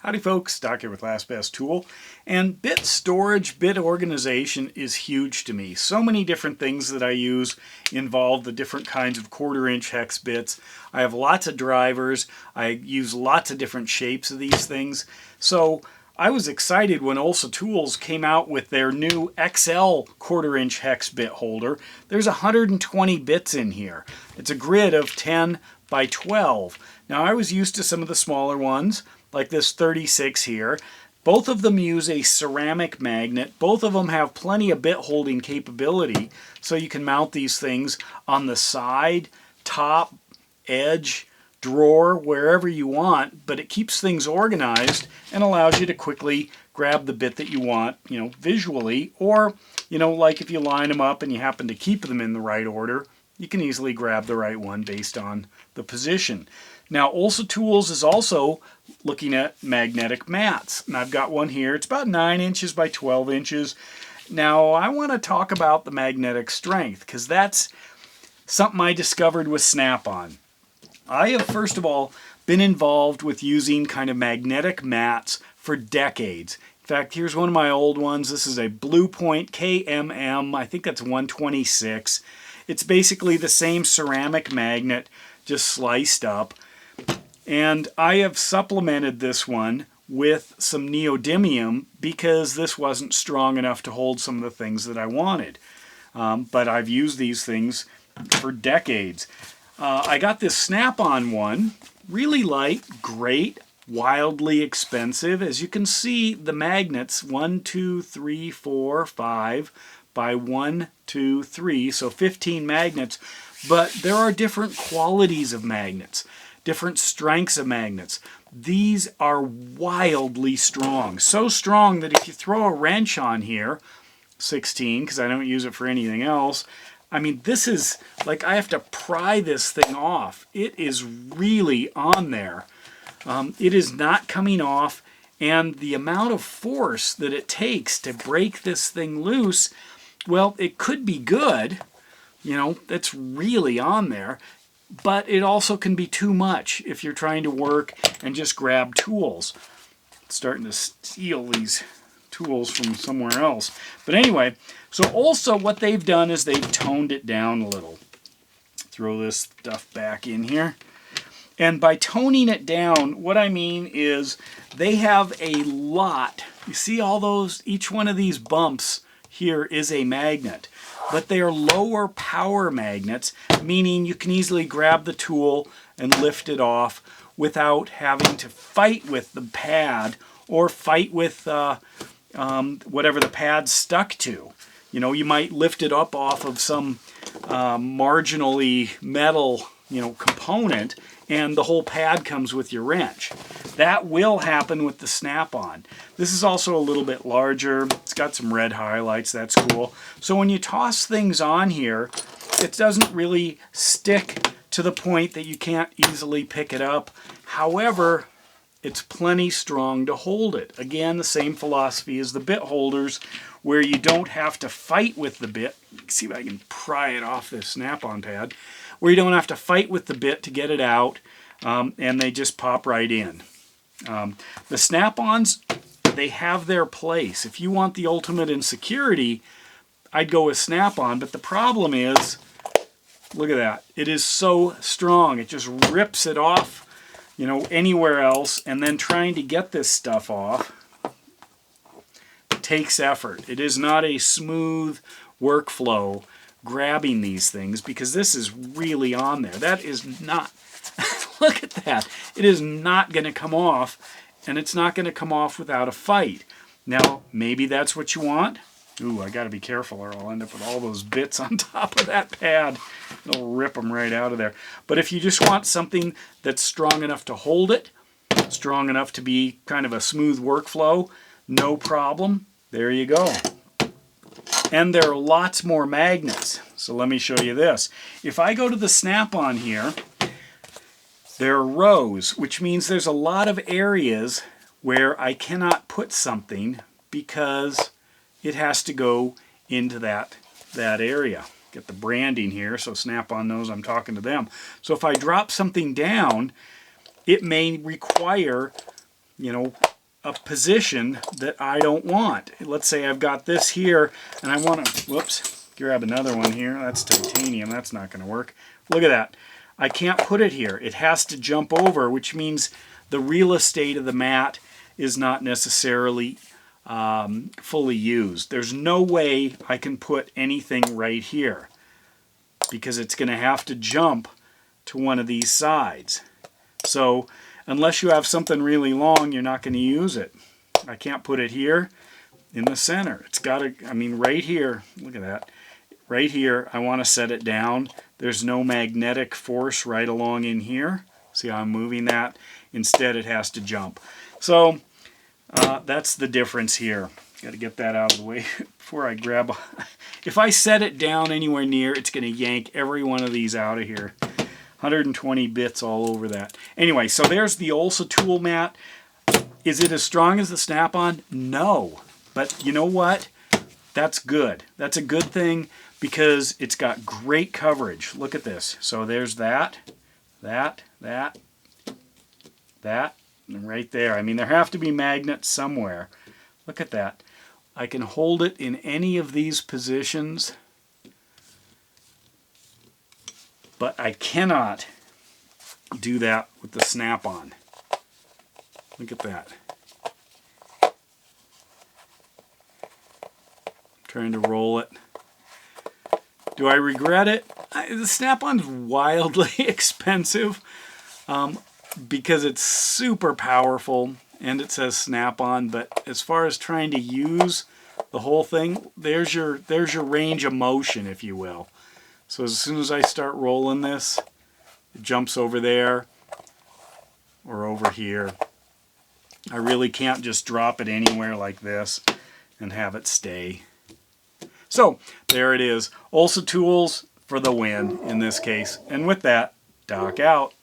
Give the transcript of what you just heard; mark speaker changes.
Speaker 1: Howdy folks, Doc here with Last Best Tool. And bit storage, bit organization is huge to me. So many different things that I use involve the different kinds of 1/4-inch hex bits. I have lots of drivers. I use lots of different shapes of these things. So I was excited when Olsa Tools came out with their new XL 1/4-inch hex bit holder. There's 120 bits in here. It's a grid of 10 by 12. Now I was used to some of the smaller ones, like this 36 here. Both of them use a ceramic magnet. Both of them have plenty of bit holding capability, so you can mount these things on the side, top, edge, drawer, wherever you want, but it keeps things organized and allows you to quickly grab the bit that you want, visually, or, like if you line them up and you happen to keep them in the right order, you can easily grab the right one based on the position. Now, Olsa Tools is also looking at magnetic mats. And I've got one here. It's about 9 inches by 12 inches. Now, I want to talk about the magnetic strength, because that's something I discovered with SnapOn. I have, first of all, been involved with using kind of magnetic mats for decades. In fact, here's one of my old ones. This is a Blue Point KMM. I think that's 126. It's basically the same ceramic magnet, just sliced up. And I have supplemented this one with some neodymium because this wasn't strong enough to hold some of the things that I wanted. But I've used these things for decades. I got this SnapOn one, really light, great, wildly expensive. As you can see, the magnets, 1, 2, 3, 4, 5 by 1, 2, 3, so 15 magnets. But there are different qualities of magnets, different strengths of magnets. These are wildly strong. So strong that if you throw a wrench on here, 16, because I don't use it for anything else, I mean, this is like I have to pry this thing off. It is really on there. It is not coming off, and the amount of force that it takes to break this thing loose, well, it could be good. That's really on there. But it also can be too much if you're trying to work and just grab tools. It's starting to steal these tools from somewhere else. But anyway, so also what they've done is they've toned it down a little. Throw this stuff back in here. And by toning it down, what I mean is they have a lot. You see all those, each one of these bumps here is a magnet. But they are lower power magnets, meaning you can easily grab the tool and lift it off without having to fight with the pad or fight with whatever the pad's stuck to. You might lift it up off of some marginally metal, component, and the whole pad comes with your wrench. That will happen with the SnapOn. This is also a little bit larger. It's got some red highlights. That's cool. So when you toss things on here, it doesn't really stick to the point that you can't easily pick it up. However, it's plenty strong to hold it. Again, the same philosophy as the bit holders, where you don't have to fight with the bit. See if I can pry it off this SnapOn pad. Where you don't have to fight with the bit to get it out, and they just pop right in. The Snap-ons, they have their place. If you want the ultimate in security, I'd go with Snap-on, but the problem is, look at that. It is so strong. It just rips it off, anywhere else, and then trying to get this stuff off takes effort. It is not a smooth workflow grabbing these things, because this is really on there. That is not, look at that. It is not going to come off, and it's not going to come off without a fight. Now, maybe that's what you want. Ooh, I got to be careful or I'll end up with all those bits on top of that pad. It'll rip them right out of there. But if you just want something that's strong enough to hold it, strong enough to be kind of a smooth workflow, no problem. There you go. And there are lots more magnets. So let me show you this. If I go to the SnapOn here, there are rows, which means there's a lot of areas where I cannot put something because it has to go into that area. Get the branding here so SnapOn knows I'm talking to them. So if I drop something down, it may require, a position that I don't want. Let's say I've got this here and I want to, whoops, grab another one here. That's titanium. That's not going to work. Look at that. I can't put it here. It has to jump over, which means the real estate of the mat is not necessarily fully used. There's no way I can put anything right here because it's going to have to jump to one of these sides. So unless you have something really long, you're not going to use it. I can't put it here in the center. It's got to, I mean, right here, look at that. Right here, I want to set it down. There's no magnetic force right along in here. See how I'm moving that? Instead, it has to jump. So that's the difference here. Got to get that out of the way before I grab. If I set it down anywhere near, it's going to yank every one of these out of here. 120 bits all over that. Anyway, so there's the Olsa tool mat. Is it as strong as the Snap-on? No. But you know what? That's good. That's a good thing because it's got great coverage. Look at this. So there's that, and right there. I mean, there have to be magnets somewhere. Look at that. I can hold it in any of these positions, but I cannot do that with the Snap-on. Look at that. Trying to roll it. Do I regret it? The Snap-on's wildly expensive because it's super powerful and it says Snap-on, but as far as trying to use the whole thing, there's your range of motion, if you will. So as soon as I start rolling this, it jumps over there or over here. I really can't just drop it anywhere like this and have it stay. So there it is. Olsa Tools for the win in this case. And with that, Doc out.